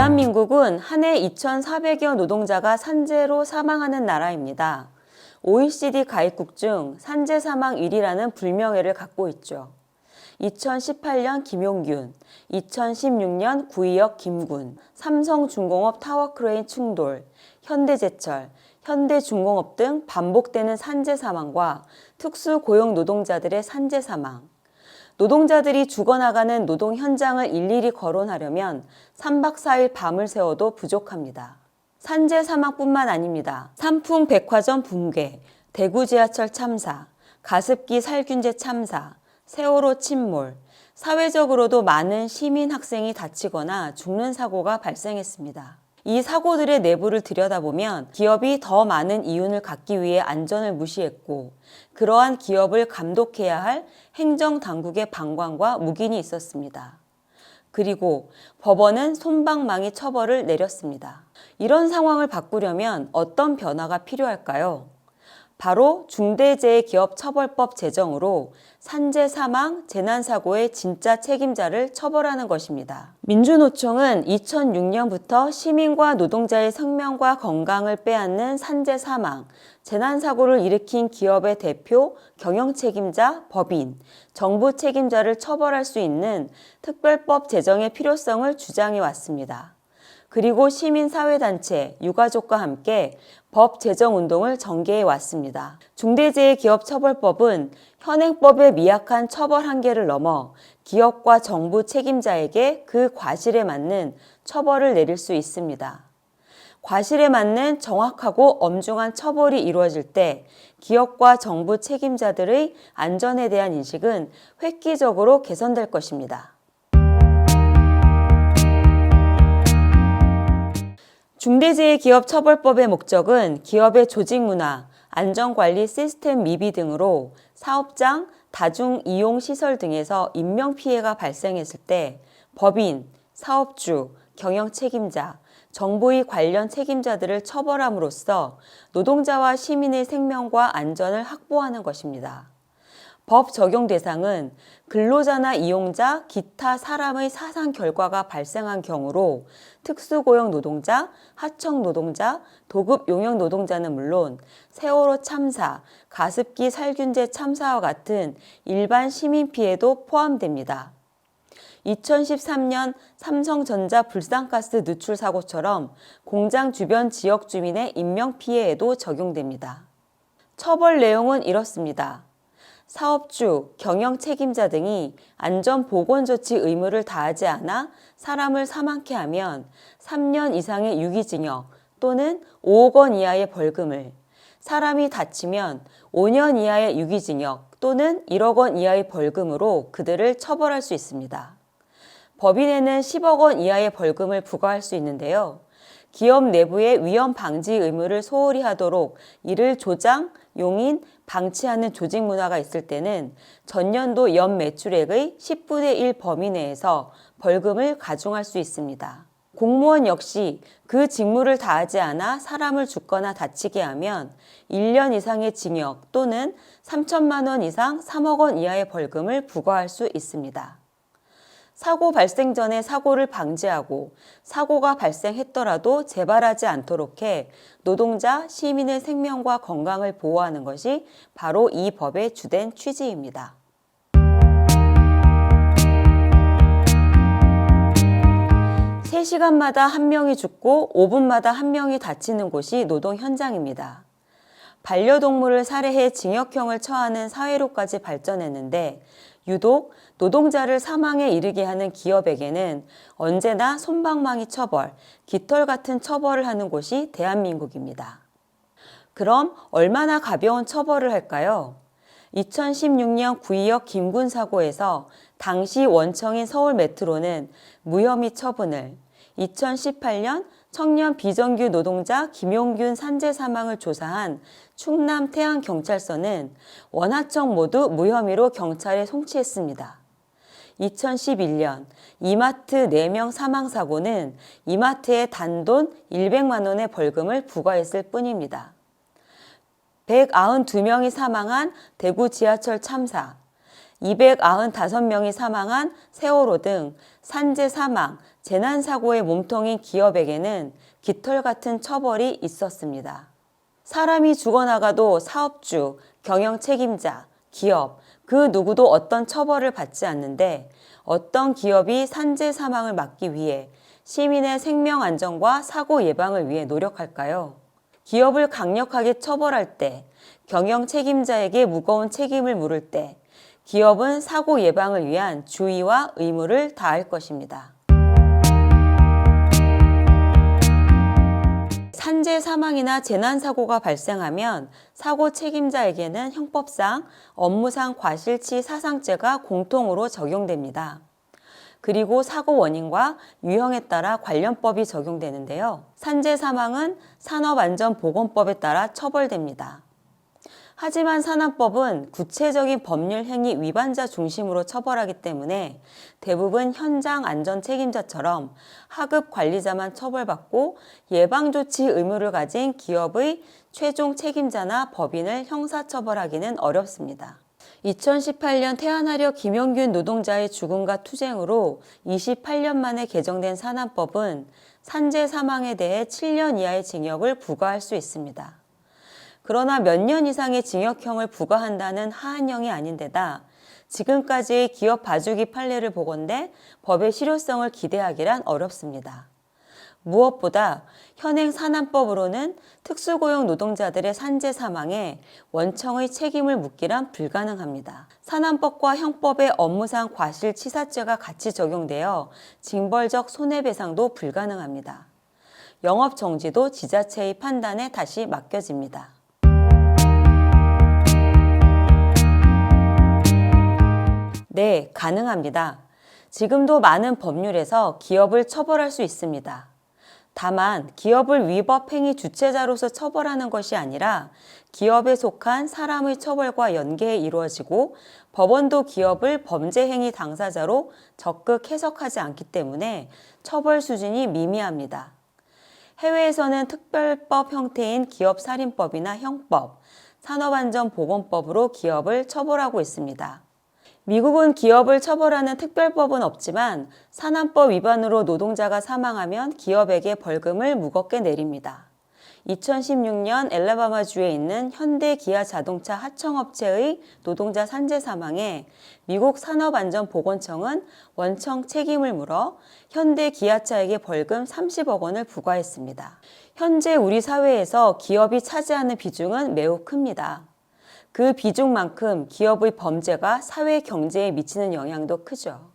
대한민국은 한 해 2,400여 노동자가 산재로 사망하는 나라입니다. OECD 가입국 중 산재 사망 1위라는 불명예를 갖고 있죠. 2018년 김용균, 2016년 구의역 김군, 삼성중공업 타워크레인 충돌, 현대제철, 현대중공업 등 반복되는 산재 사망과 특수고용 노동자들의 산재 사망, 노동자들이 죽어나가는 노동 현장을 일일이 거론하려면 3박 4일 밤을 새워도 부족합니다. 산재 사망뿐만 아닙니다. 삼풍 백화점 붕괴, 대구 지하철 참사, 가습기 살균제 참사, 세월호 침몰, 사회적으로도 많은 시민 학생이 다치거나 죽는 사고가 발생했습니다. 이 사고들의 내부를 들여다보면 기업이 더 많은 이윤을 갖기 위해 안전을 무시했고 그러한 기업을 감독해야 할 행정당국의 방관과 묵인이 있었습니다. 그리고 법원은 솜방망이 처벌을 내렸습니다. 이런 상황을 바꾸려면 어떤 변화가 필요할까요? 바로 중대재해기업처벌법 제정으로 산재 사망, 재난사고의 진짜 책임자를 처벌하는 것입니다. 민주노총은 2006년부터 시민과 노동자의 생명과 건강을 빼앗는 산재 사망, 재난사고를 일으킨 기업의 대표, 경영책임자, 법인, 정부 책임자를 처벌할 수 있는 특별법 제정의 필요성을 주장해 왔습니다. 그리고 시민사회단체, 유가족과 함께 법 제정 운동을 전개해 왔습니다. 중대재해기업처벌법은 현행법의 미약한 처벌 한계를 넘어 기업과 정부 책임자에게 그 과실에 맞는 처벌을 내릴 수 있습니다. 과실에 맞는 정확하고 엄중한 처벌이 이루어질 때 기업과 정부 책임자들의 안전에 대한 인식은 획기적으로 개선될 것입니다. 중대재해기업처벌법의 목적은 기업의 조직문화, 안전관리 시스템 미비 등으로 사업장, 다중이용시설 등에서 인명피해가 발생했을 때 법인, 사업주, 경영책임자, 정부의 관련 책임자들을 처벌함으로써 노동자와 시민의 생명과 안전을 확보하는 것입니다. 법 적용 대상은 근로자나 이용자, 기타 사람의 사상 결과가 발생한 경우로 특수고용 노동자, 하청 노동자, 도급 용역 노동자는 물론 세월호 참사, 가습기 살균제 참사와 같은 일반 시민 피해도 포함됩니다. 2013년 삼성전자 불산가스 누출 사고처럼 공장 주변 지역 주민의 인명피해에도 적용됩니다. 처벌 내용은 이렇습니다. 사업주, 경영 책임자 등이 안전보건조치 의무를 다하지 않아 사람을 사망케 하면 3년 이상의 유기징역 또는 5억 원 이하의 벌금을, 사람이 다치면 5년 이하의 유기징역 또는 1억 원 이하의 벌금으로 그들을 처벌할 수 있습니다. 법인에는 10억 원 이하의 벌금을 부과할 수 있는데요. 기업 내부의 위험 방지 의무를 소홀히 하도록 이를 조장, 용인, 방치하는 조직 문화가 있을 때는 전년도 연매출액의 10분의 1 범위 내에서 벌금을 가중할 수 있습니다. 공무원 역시 그 직무를 다하지 않아 사람을 죽거나 다치게 하면 1년 이상의 징역 또는 3천만 원 이상 3억 원 이하의 벌금을 부과할 수 있습니다. 사고 발생 전에 사고를 방지하고 사고가 발생했더라도 재발하지 않도록 해 노동자, 시민의 생명과 건강을 보호하는 것이 바로 이 법의 주된 취지입니다. (3시간마다) 한 명이 죽고 (5분마다) 한 명이 다치는 곳이 노동 현장입니다. 반려동물을 살해해 징역형을 처하는 사회로까지 발전했는데 유독 노동자를 사망에 이르게 하는 기업에게는 언제나 솜방망이 처벌, 깃털 같은 처벌을 하는 곳이 대한민국입니다. 그럼 얼마나 가벼운 처벌을 할까요? 2016년 구의역 김군 사고에서 당시 원청인 서울메트로는 무혐의 처분을, 2018년 청년 비정규 노동자 김용균 산재 사망을 조사한 충남 태안경찰서는 원하청 모두 무혐의로 경찰에 송치했습니다. 2011년 이마트 4명 사망사고는 이마트에 단돈 100만 원의 벌금을 부과했을 뿐입니다. 192명이 사망한 대구 지하철 참사, 295명이 사망한 세월호 등 산재 사망, 재난사고의 몸통인 기업에게는 깃털 같은 처벌이 있었습니다. 사람이 죽어나가도 사업주, 경영 책임자, 기업, 그 누구도 어떤 처벌을 받지 않는데 어떤 기업이 산재 사망을 막기 위해 시민의 생명 안전과 사고 예방을 위해 노력할까요? 기업을 강력하게 처벌할 때, 경영 책임자에게 무거운 책임을 물을 때, 기업은 사고 예방을 위한 주의와 의무를 다할 것입니다. 산재 사망이나 재난사고가 발생하면 사고 책임자에게는 형법상 업무상 과실치사상죄가 공통으로 적용됩니다. 그리고 사고 원인과 유형에 따라 관련법이 적용되는데요. 산재 사망은 산업안전보건법에 따라 처벌됩니다. 하지만 산안법은 구체적인 법률 행위 위반자 중심으로 처벌하기 때문에 대부분 현장 안전 책임자처럼 하급 관리자만 처벌받고 예방조치 의무를 가진 기업의 최종 책임자나 법인을 형사처벌하기는 어렵습니다. 2018년 태안하려 김용균 노동자의 죽음과 투쟁으로 28년 만에 개정된 산안법은 산재 사망에 대해 7년 이하의 징역을 부과할 수 있습니다. 그러나 몇 년 이상의 징역형을 부과한다는 하한형이 아닌데다 지금까지의 기업 봐주기 판례를 보건대 법의 실효성을 기대하기란 어렵습니다. 무엇보다 현행 산안법으로는 특수고용 노동자들의 산재 사망에 원청의 책임을 묻기란 불가능합니다. 산안법과 형법의 업무상 과실치사죄가 같이 적용되어 징벌적 손해배상도 불가능합니다. 영업정지도 지자체의 판단에 다시 맡겨집니다. 네, 가능합니다. 지금도 많은 법률에서 기업을 처벌할 수 있습니다. 다만 기업을 위법 행위 주체자로서 처벌하는 것이 아니라 기업에 속한 사람의 처벌과 연계해 이루어지고 법원도 기업을 범죄 행위 당사자로 적극 해석하지 않기 때문에 처벌 수준이 미미합니다. 해외에서는 특별법 형태인 기업살인법이나 형법, 산업안전보건법으로 기업을 처벌하고 있습니다. 미국은 기업을 처벌하는 특별법은 없지만 산안법 위반으로 노동자가 사망하면 기업에게 벌금을 무겁게 내립니다. 2016년 엘라바마주에 있는 현대 기아 자동차 하청업체의 노동자 산재 사망에 미국 산업안전보건청은 원청 책임을 물어 현대 기아차에게 벌금 30억 원을 부과했습니다. 현재 우리 사회에서 기업이 차지하는 비중은 매우 큽니다. 그 비중만큼 기업의 범죄가 사회 경제에 미치는 영향도 크죠.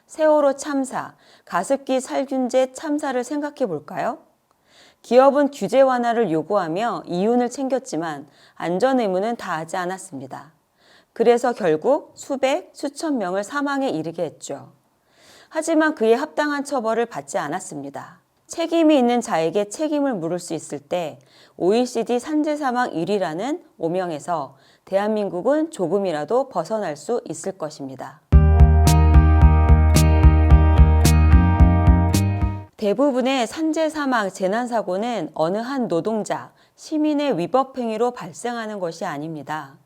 세월호 참사, 가습기 살균제 참사를 생각해 볼까요? 기업은 규제 완화를 요구하며 이윤을 챙겼지만 안전 의무는 다하지 않았습니다. 그래서 결국 수백, 수천 명을 사망에 이르게 했죠. 하지만 그에 합당한 처벌을 받지 않았습니다. 책임이 있는 자에게 책임을 물을 수 있을 때 OECD 산재 사망 1위라는 오명에서 대한민국은 조금이라도 벗어날 수 있을 것입니다. 대부분의 산재 사망, 재난사고는 어느 한 노동자, 시민의 위법 행위로 발생하는 것이 아닙니다.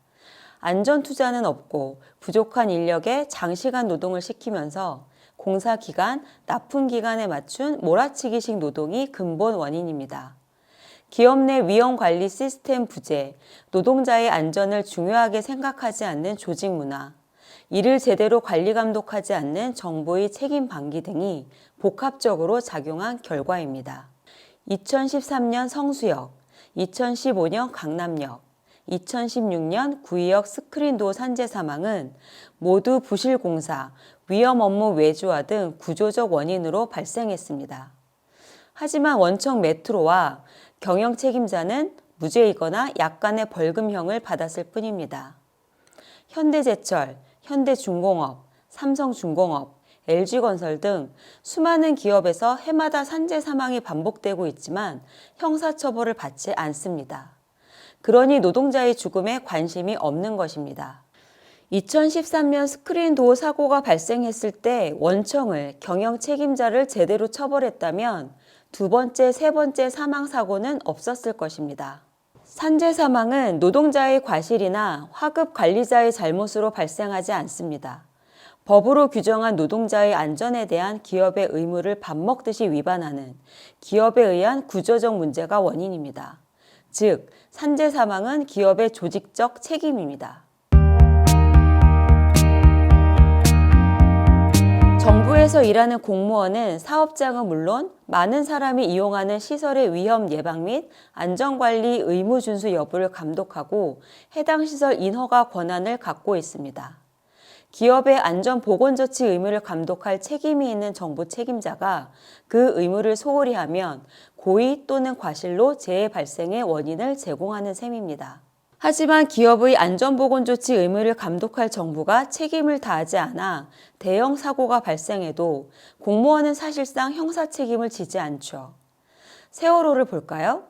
안전투자는 없고 부족한 인력에 장시간 노동을 시키면서 공사기간, 납품기간에 맞춘 몰아치기식 노동이 근본 원인입니다. 기업 내 위험관리 시스템 부재, 노동자의 안전을 중요하게 생각하지 않는 조직 문화, 이를 제대로 관리 감독하지 않는 정부의 책임 방기 등이 복합적으로 작용한 결과입니다. 2013년 성수역, 2015년 강남역, 2016년 구의역 스크린도어 산재 사망은 모두 부실공사, 위험 업무 외주화 등 구조적 원인으로 발생했습니다. 하지만 원청 메트로와 경영 책임자는 무죄이거나 약간의 벌금형을 받았을 뿐입니다. 현대제철, 현대중공업, 삼성중공업, LG건설 등 수많은 기업에서 해마다 산재 사망이 반복되고 있지만 형사처벌을 받지 않습니다. 그러니 노동자의 죽음에 관심이 없는 것입니다. 2013년 스크린도어 사고가 발생했을 때 원청을, 경영 책임자를 제대로 처벌했다면 두 번째, 세 번째 사망 사고는 없었을 것입니다. 산재 사망은 노동자의 과실이나 하급 관리자의 잘못으로 발생하지 않습니다. 법으로 규정한 노동자의 안전에 대한 기업의 의무를 밥 먹듯이 위반하는 기업에 의한 구조적 문제가 원인입니다. 즉, 산재 사망은 기업의 조직적 책임입니다. 정부에서 일하는 공무원은 사업장은 물론 많은 사람이 이용하는 시설의 위험 예방 및 안전관리 의무 준수 여부를 감독하고 해당 시설 인허가 권한을 갖고 있습니다. 기업의 안전보건조치 의무를 감독할 책임이 있는 정부 책임자가 그 의무를 소홀히 하면 고의 또는 과실로 재해 발생의 원인을 제공하는 셈입니다. 하지만 기업의 안전보건조치 의무를 감독할 정부가 책임을 다하지 않아 대형 사고가 발생해도 공무원은 사실상 형사 책임을 지지 않죠. 세월호를 볼까요?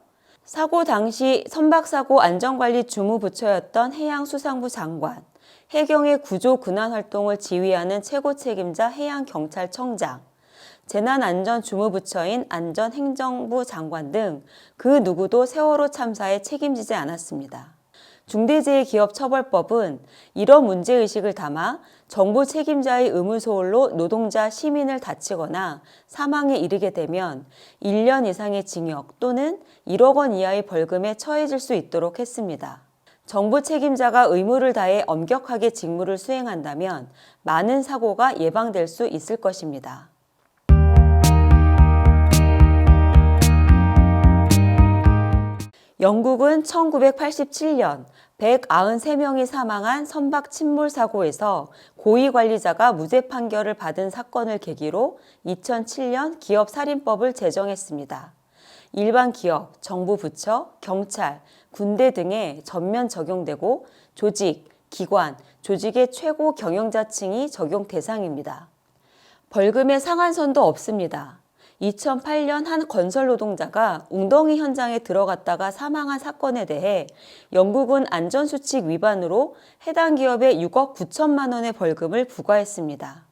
사고 당시 선박사고 안전관리 주무부처였던 해양수산부 장관, 해경의 구조 근안 활동을 지휘하는 최고 책임자 해양경찰청장, 재난안전주무부처인 안전행정부 장관 등 그 누구도 세월호 참사에 책임지지 않았습니다. 중대재해기업처벌법은 이런 문제의식을 담아 정부 책임자의 의무소홀로 노동자, 시민을 다치거나 사망에 이르게 되면 1년 이상의 징역 또는 1억 원 이하의 벌금에 처해질 수 있도록 했습니다. 정부 책임자가 의무를 다해 엄격하게 직무를 수행한다면 많은 사고가 예방될 수 있을 것입니다. 영국은 1987년 193명이 사망한 선박 침몰 사고에서 고위 관리자가 무죄 판결을 받은 사건을 계기로 2007년 기업살인법을 제정했습니다. 일반 기업, 정부 부처, 경찰, 군대 등에 전면 적용되고 조직, 기관, 조직의 최고 경영자층이 적용 대상입니다. 벌금의 상한선도 없습니다. 2008년 한 건설 노동자가 웅덩이 현장에 들어갔다가 사망한 사건에 대해 영국은 안전수칙 위반으로 해당 기업에 6억 9천만 원의 벌금을 부과했습니다.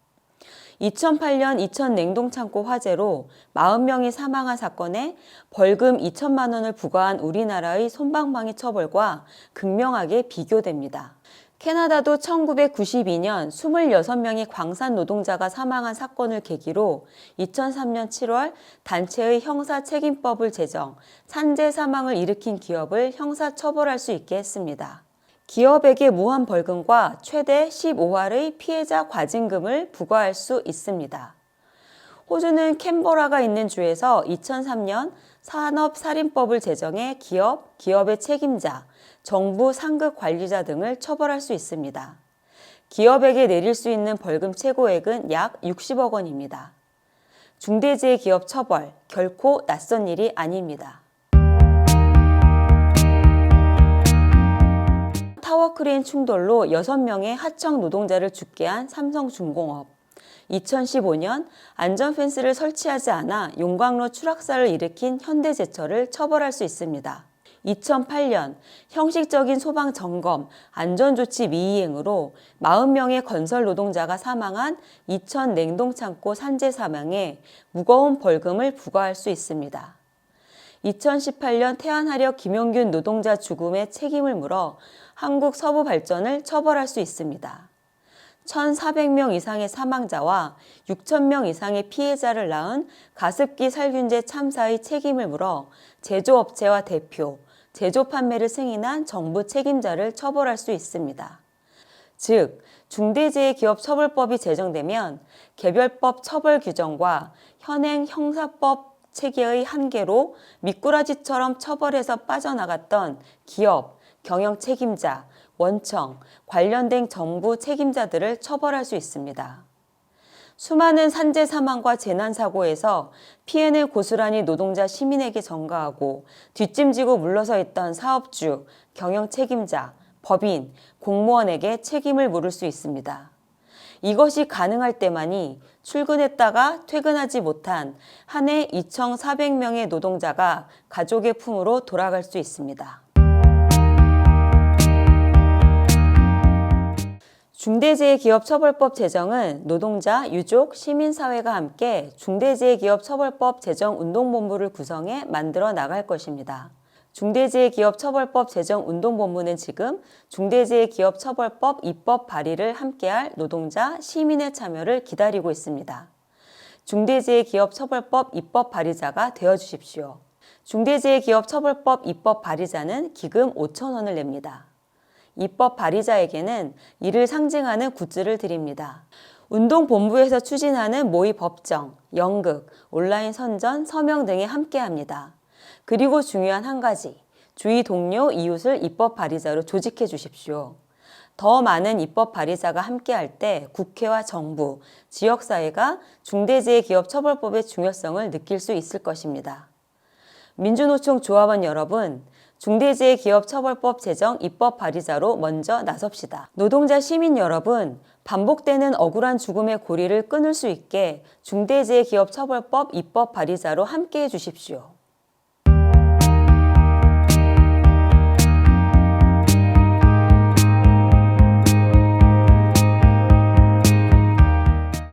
2008년 이천 냉동창고 화재로 40명이 사망한 사건에 벌금 2천만 원을 부과한 우리나라의 솜방망이 처벌과 극명하게 비교됩니다. 캐나다도 1992년 26명의 광산 노동자가 사망한 사건을 계기로 2003년 7월 단체의 형사책임법을 제정, 산재 사망을 일으킨 기업을 형사처벌할 수 있게 했습니다. 기업에게 무한 벌금과 최대 15할의 피해자 과징금을 부과할 수 있습니다. 호주는 캔버라가 있는 주에서 2003년 산업살인법을 제정해 기업, 기업의 책임자, 정부 상급 관리자 등을 처벌할 수 있습니다. 기업에게 내릴 수 있는 벌금 최고액은 약 60억 원입니다. 중대재해기업 처벌, 결코 낯선 일이 아닙니다. 타워크레인 충돌로 6명의 하청 노동자를 죽게 한 삼성중공업. 2015년 안전펜스를 설치하지 않아 용광로 추락사를 일으킨 현대제철을 처벌할 수 있습니다. 2008년 형식적인 소방 점검, 안전조치 미이행으로 40명의 건설 노동자가 사망한 이천 냉동창고 산재 사망에 무거운 벌금을 부과할 수 있습니다. 2018년 태안화력 김용균 노동자 죽음의 책임을 물어 한국서부발전을 처벌할 수 있습니다. 1,400명 이상의 사망자와 6,000명 이상의 피해자를 낳은 가습기 살균제 참사의 책임을 물어 제조업체와 대표, 제조 판매를 승인한 정부 책임자를 처벌할 수 있습니다. 즉, 중대재해기업처벌법이 제정되면 개별법 처벌 규정과 현행 형사법 체계의 한계로 미꾸라지처럼 처벌에서 빠져나갔던 기업, 경영 책임자, 원청, 관련된 정부 책임자들을 처벌할 수 있습니다. 수많은 산재 사망과 재난 사고에서 피해는 고스란히 노동자 시민에게 전가하고 뒷짐지고 물러서 있던 사업주, 경영 책임자, 법인, 공무원에게 책임을 물을 수 있습니다. 이것이 가능할 때만이 출근했다가 퇴근하지 못한 한 해 2,400명의 노동자가 가족의 품으로 돌아갈 수 있습니다. 중대재해기업처벌법 제정은 노동자, 유족, 시민사회가 함께 중대재해기업처벌법 제정 운동본부를 구성해 만들어 나갈 것입니다. 중대재해기업처벌법 제정운동본부는 지금 중대재해기업처벌법 입법 발의를 함께할 노동자, 시민의 참여를 기다리고 있습니다. 중대재해기업처벌법 입법 발의자가 되어주십시오. 중대재해기업처벌법 입법 발의자는 기금 5,000원을 냅니다. 입법 발의자에게는 이를 상징하는 굿즈를 드립니다. 운동본부에서 추진하는 모의 법정, 연극, 온라인 선전, 서명 등에 함께합니다. 그리고 중요한 한 가지, 주위 동료, 이웃을 입법 발의자로 조직해 주십시오. 더 많은 입법 발의자가 함께할 때 국회와 정부, 지역사회가 중대재해기업처벌법의 중요성을 느낄 수 있을 것입니다. 민주노총 조합원 여러분, 중대재해기업처벌법 제정 입법 발의자로 먼저 나섭시다. 노동자 시민 여러분, 반복되는 억울한 죽음의 고리를 끊을 수 있게 중대재해기업처벌법 입법 발의자로 함께해 주십시오.